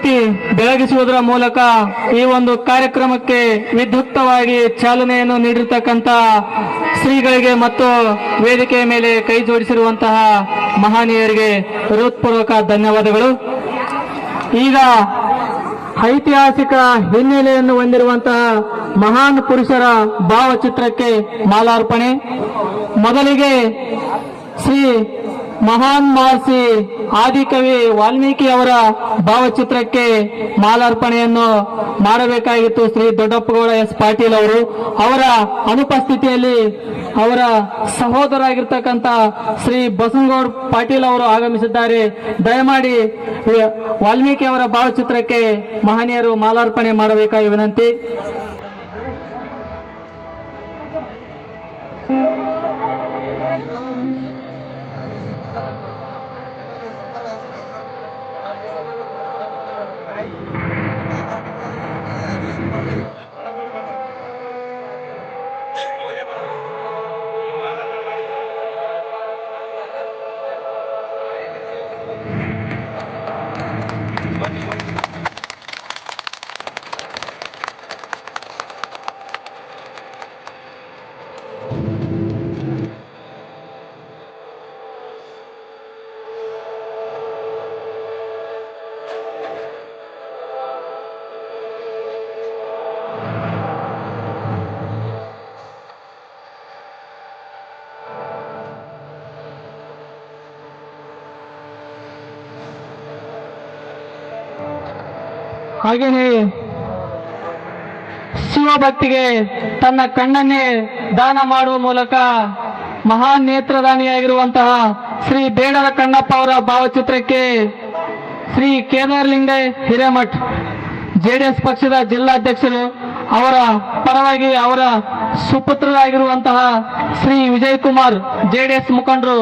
ಜ್ಯೋತಿ ಬೆಳಗಿಸುವುದರ ಮೂಲಕ ಈ ಒಂದು ಕಾರ್ಯಕ್ರಮಕ್ಕೆ ವಿದ್ಯುಕ್ತವಾಗಿ ಚಾಲನೆಯನ್ನು ನೀಡಿರ್ತಕ್ಕಂಥ ಶ್ರೀಗಳಿಗೆ ಮತ್ತು ವೇದಿಕೆಯ ಮೇಲೆ ಕೈ ಜೋಡಿಸಿರುವಂತಹ ಮಹನೀಯರಿಗೆ ಹೃತ್ಪೂರ್ವಕ ಧನ್ಯವಾದಗಳು. ಈಗ ಐತಿಹಾಸಿಕ ಹಿನ್ನೆಲೆಯನ್ನು ಹೊಂದಿರುವಂತಹ ಮಹಾನ್ ಪುರುಷರ ಭಾವಚಿತ್ರಕ್ಕೆ ಮಾಲಾರ್ಪಣೆ. ಮೊದಲಿಗೆ ಶ್ರೀ ಮಹಾನ್ ಮಹರ್ಷಿ ಆದಿಕವಿ ವಾಲ್ಮೀಕಿ ಅವರ ಭಾವಚಿತ್ರಕ್ಕೆ ಮಾಲಾರ್ಪಣೆಯನ್ನು ಮಾಡಬೇಕಾಗಿತ್ತು ಶ್ರೀ ದೊಡ್ಡಪ್ಪಗೌಡ ಎಸ್ ಪಾಟೀಲ್ ಅವರು. ಅವರ ಅನುಪಸ್ಥಿತಿಯಲ್ಲಿ ಅವರ ಸಹೋದರಾಗಿರ್ತಕ್ಕಂಥ ಶ್ರೀ ಬಸನಗೌಡ ಪಾಟೀಲ್ ಅವರು ಆಗಮಿಸಿದ್ದಾರೆ. ದಯಮಾಡಿ ವಾಲ್ಮೀಕಿ ಅವರ ಭಾವಚಿತ್ರಕ್ಕೆ ಮಹನೀಯರು ಮಾಲಾರ್ಪಣೆ ಮಾಡಬೇಕಾಗಿ ವಿನಂತಿ. ಹಾಗೆಯೇ ಶಿವಭಕ್ತಿಗೆ ತನ್ನ ಕಣ್ಣನ್ನೇ ದಾನ ಮಾಡುವ ಮೂಲಕ ಮಹಾನ್ ನೇತ್ರದಾನಿಯಾಗಿರುವಂತಹ ಶ್ರೀ ಬೇಡರ ಕಣ್ಣಪ್ಪ ಅವರ ಭಾವಚಿತ್ರಕ್ಕೆ ಶ್ರೀ ಕೇದಾರಲಿಂಗ ಹಿರೇಮಠ್ ಜೆಡಿಎಸ್ ಪಕ್ಷದ ಜಿಲ್ಲಾಧ್ಯಕ್ಷರು ಅವರ ಪರವಾಗಿ ಅವರ ಸುಪುತ್ರರಾಗಿರುವಂತಹ ಶ್ರೀ ವಿಜಯ್ ಕುಮಾರ್ ಜೆಡಿಎಸ್ ಮುಖಂಡರು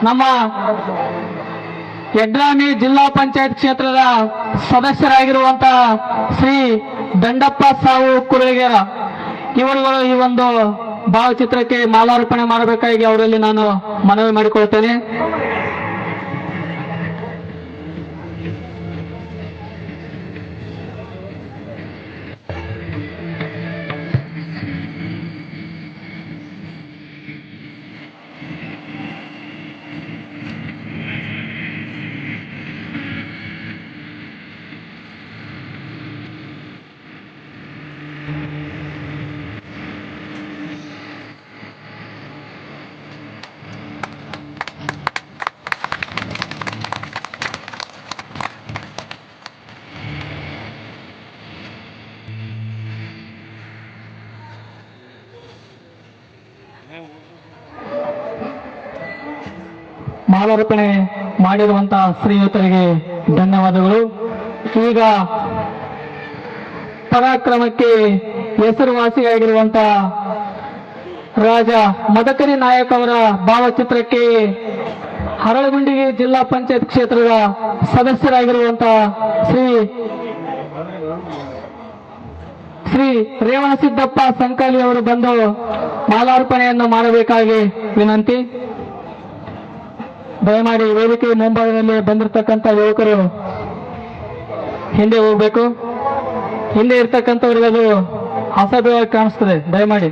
ನಮ್ಮ ಯಡ್ರಾಮಿ ಜಿಲ್ಲಾ ಪಂಚಾಯತ್ ಕ್ಷೇತ್ರದ ಸದಸ್ಯರಾಗಿರುವಂತಹ ಶ್ರೀ ದಂಡಪ್ಪ ಸಾವು ಕುರುಳಿಗೆರ ಇವರುಗಳು ಈ ಒಂದು ಭಾವಚಿತ್ರಕ್ಕೆ ಮಾಲಾರ್ಪಣೆ ಮಾಡಬೇಕಾಗಿ ಅವರಲ್ಲಿ ನಾನು ಮನವಿ ಮಾಡಿಕೊಳ್ತೇನೆ. ಮಾಲಾರ್ಪಣೆ ಮಾಡಿರುವಂತಹ ಶ್ರೀಯುತರಿಗೆ ಧನ್ಯವಾದಗಳು. ಈಗ ಪರಾಕ್ರಮಕ್ಕೆ ಹೆಸರುವಾಸಿಯಾಗಿರುವಂತಹ ರಾಜ ಮದಕರಿ ನಾಯಕ್ ಅವರ ಭಾವಚಿತ್ರಕ್ಕೆ ಹರಳಗುಂಡಿಗೆ ಜಿಲ್ಲಾ ಪಂಚಾಯತ್ ಕ್ಷೇತ್ರದ ಸದಸ್ಯರಾಗಿರುವಂತಹ ಶ್ರೀ ರೇವಣಸಿದ್ದಪ್ಪ ಸಂಕಾಲಿ ಅವರು ಬಂದು ಮಾಲಾರ್ಪಣೆಯನ್ನು ಮಾಡಬೇಕಾಗಿ ವಿನಂತಿ. ದಯಮಾಡಿ ವೇದಿಕೆ ಮುಂಭಾಗದಲ್ಲಿ ಬಂದಿರತಕ್ಕಂಥ ಯುವಕರು ಹಿಂದೆ ಹೋಗ್ಬೇಕು. ಹಿಂದೆ ಇರ್ತಕ್ಕಂಥವ್ರಿಗೆ ಅದು ಅಸಭ್ಯವಾಗಿ ಕಾಣಿಸ್ತದೆ. ದಯಮಾಡಿ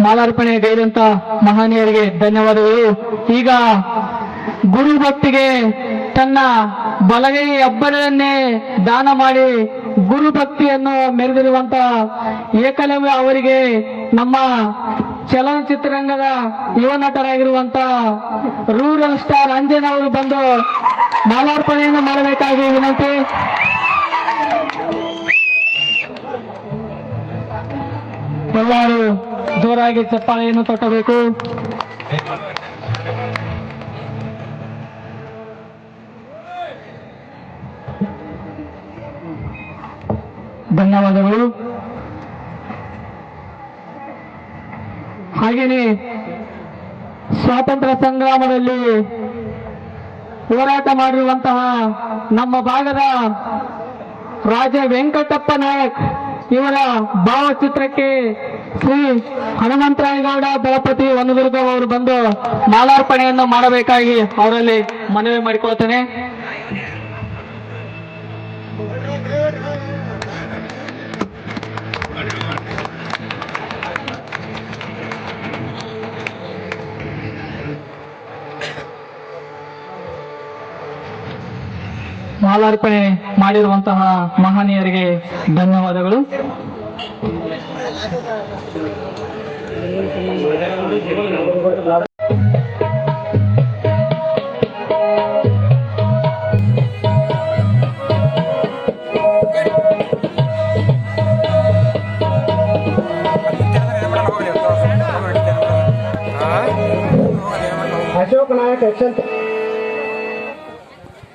ಮಾಲಾರ್ಪಣೆ ಗೈದಂತ ಮಹನೀಯರಿಗೆ ಧನ್ಯವಾದಗಳು. ಈಗ ಗುರು ಭಕ್ತಿಗೆ ತನ್ನ ಬಲಗೈ ಅಬ್ಬರನ್ನೇ ದಾನ ಮಾಡಿ ಗುರು ಭಕ್ತಿಯನ್ನು ಮೆರೆದಿರುವಂತ ಏಕಲವ್ಯ ಅವರಿಗೆ ನಮ್ಮ ಚಲನಚಿತ್ರರಂಗದ ಯುವ ನಟರಾಗಿರುವಂತ ರೂರಲ್ ಸ್ಟಾರ್ ಅಂಜನ್ ಅವರು ಬಂದು ಮಾಲಾರ್ಪಣೆಯನ್ನು ಮಾಡಬೇಕಾಗಿ ವಿನಂತಿ. ಎಲ್ಲರೂ ಜೋರಾಗಿ ಚಪ್ಪಾಳೆಯನ್ನು ತಟ್ಟಬೇಕು. ಧನ್ಯವಾದಗಳು. ಹಾಗೆಯೇ ಸ್ವಾತಂತ್ರ್ಯ ಸಂಗ್ರಾಮದಲ್ಲಿ ಹೋರಾಟ ಮಾಡಿರುವಂತಹ ನಮ್ಮ ಭಾಗದ ರಾಜ ವೆಂಕಟಪ್ಪ ನಾಯಕ್ ಇವರ ಭಾವಚಿತ್ರಕ್ಕೆ ಶ್ರೀ ಹನುಮಂತರಾಯಗೌಡ ದಳಪತಿ ವನದುರ್ಗ ಅವರು ಬಂದು ಮಾಲಾರ್ಪಣೆಯನ್ನು ಮಾಡಬೇಕಾಗಿ ಅವರಲ್ಲಿ ಮನವಿ ಮಾಡಿಕೊಳ್ತೇನೆ. ಮಾಲಾರ್ಪಣೆ ಮಾಡಿರುವಂತಹ ಮಹನೀಯರಿಗೆ ಧನ್ಯವಾದಗಳು. ಅಶೋಕ್ ನಾಯಕ್ ಯಕ್ಷನ್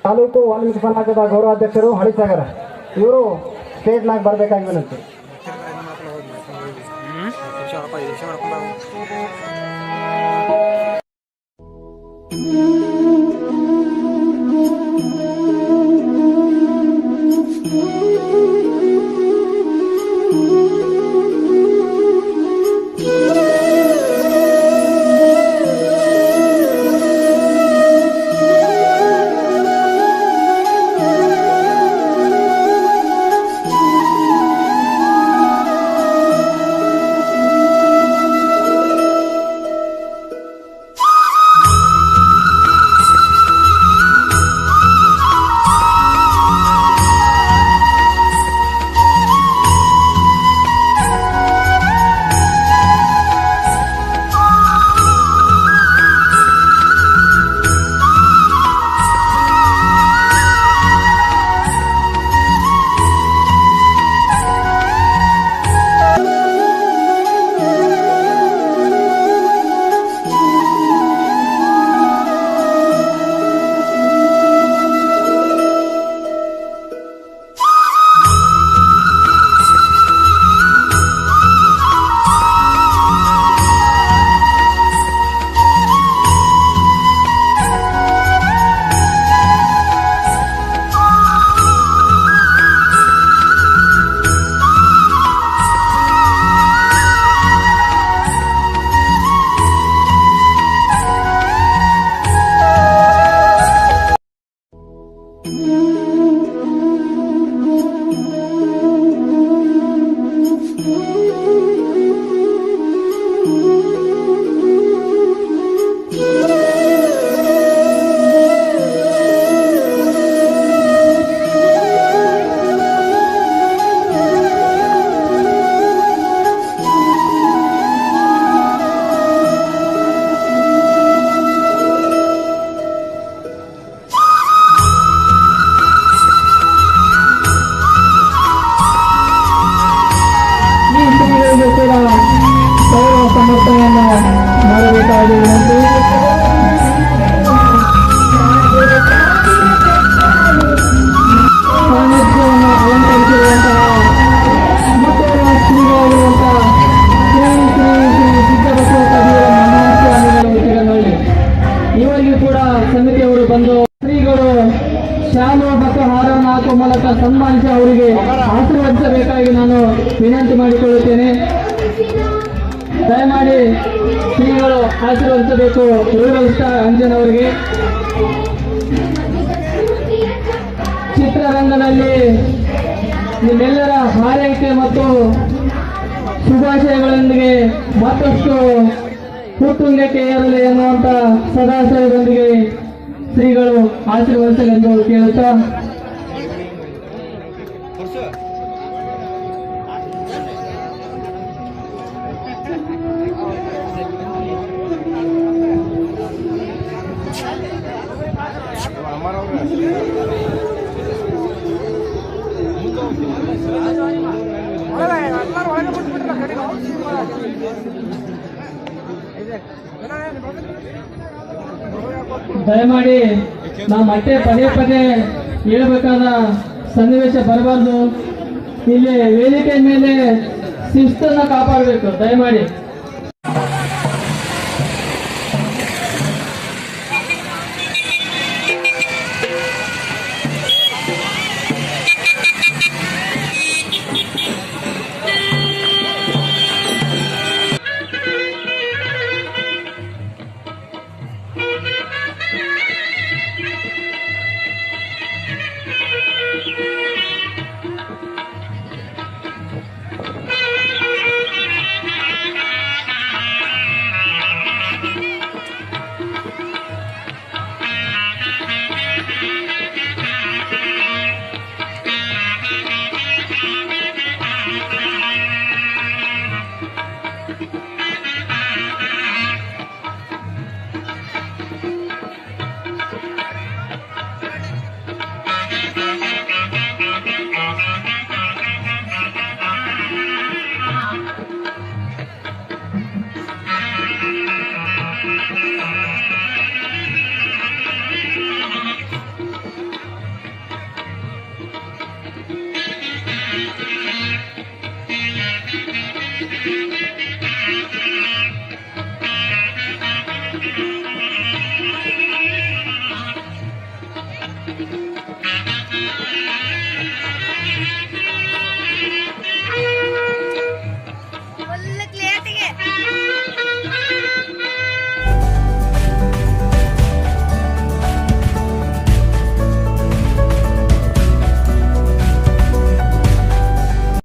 ತಾಲೂಕು ವಾಲ್ಮೀಕಿ ಸಮಾಜದ ಗೌರವಾಧ್ಯಕ್ಷರು ಹಳಿಸಾಗರ ಇವರು ಸ್ಟೇಜ್ನಾಗ ಬರಬೇಕಾಗಿ ವಿನಂತಿ. ಸಮರ್ಪಣೆಯನ್ನು ಮಾಡಬೇಕಾಗಿ ವಿನಂತಿ. ಸಾನ್ನಿಧ್ಯವನ್ನು ಅಲಂಕರಿಸಿರುವಂತಹ ಶ್ರೀಗಳಿರುವಂತಹ ಶ್ರೀ ಶ್ರೀ ಶ್ರೀ ಸಿದ್ದಬಸವ ಕವಿಯವರ ಮಹಾಸ್ವಾಮಿಗಳು ಇವರಿಗೆ ಕೂಡ ಸಮಿತಿಯವರು ಬಂದು ಶ್ರೀಗಳು ಶಾಲು ಮತ್ತು ಹಾರವನ್ನು ಹಾಕುವ ಮೂಲಕ ಸನ್ಮಾನಿಸಿ ಅವರಿಗೆ ಆಶೀರ್ವದಿಸಬೇಕಾಗಿ ನಾನು ವಿನಂತಿ ಮಾಡಿಕೊಳ್ಳುತ್ತೇನೆ. ದಯಮಾಡಿ ಶ್ರೀಗಳು ಆಶೀರ್ವದಿಸಬೇಕು ಊರಸ್ಥ ಅಂಜನವರಿಗೆ. ಚಿತ್ರರಂಗದಲ್ಲಿ ನಿಮ್ಮೆಲ್ಲರ ಹಾರೈಕೆ ಮತ್ತು ಶುಭಾಶಯಗಳೊಂದಿಗೆ ಮತ್ತಷ್ಟು ಹುಟ್ಟುಂಗಕ್ಕೆ ಏರಲಿ ಎನ್ನುವಂತ ಸದಾಶಯದೊಂದಿಗೆ ಶ್ರೀಗಳು ಆಶೀರ್ವದಿಸಲೆಂದು ಕೇಳುತ್ತಾ ದಯಮಾಡಿ ನಾವು ಮತ್ತೆ ಪದೇ ಪದೇ ಹೇಳಬೇಕಾದ ಸನ್ನಿವೇಶ ಬರಬಾರ್ದು. ಇಲ್ಲಿ ವೇದಿಕೆ ಮೇಲೆ ಶಿಸ್ತನ್ನು ಕಾಪಾಡಬೇಕು ದಯಮಾಡಿ.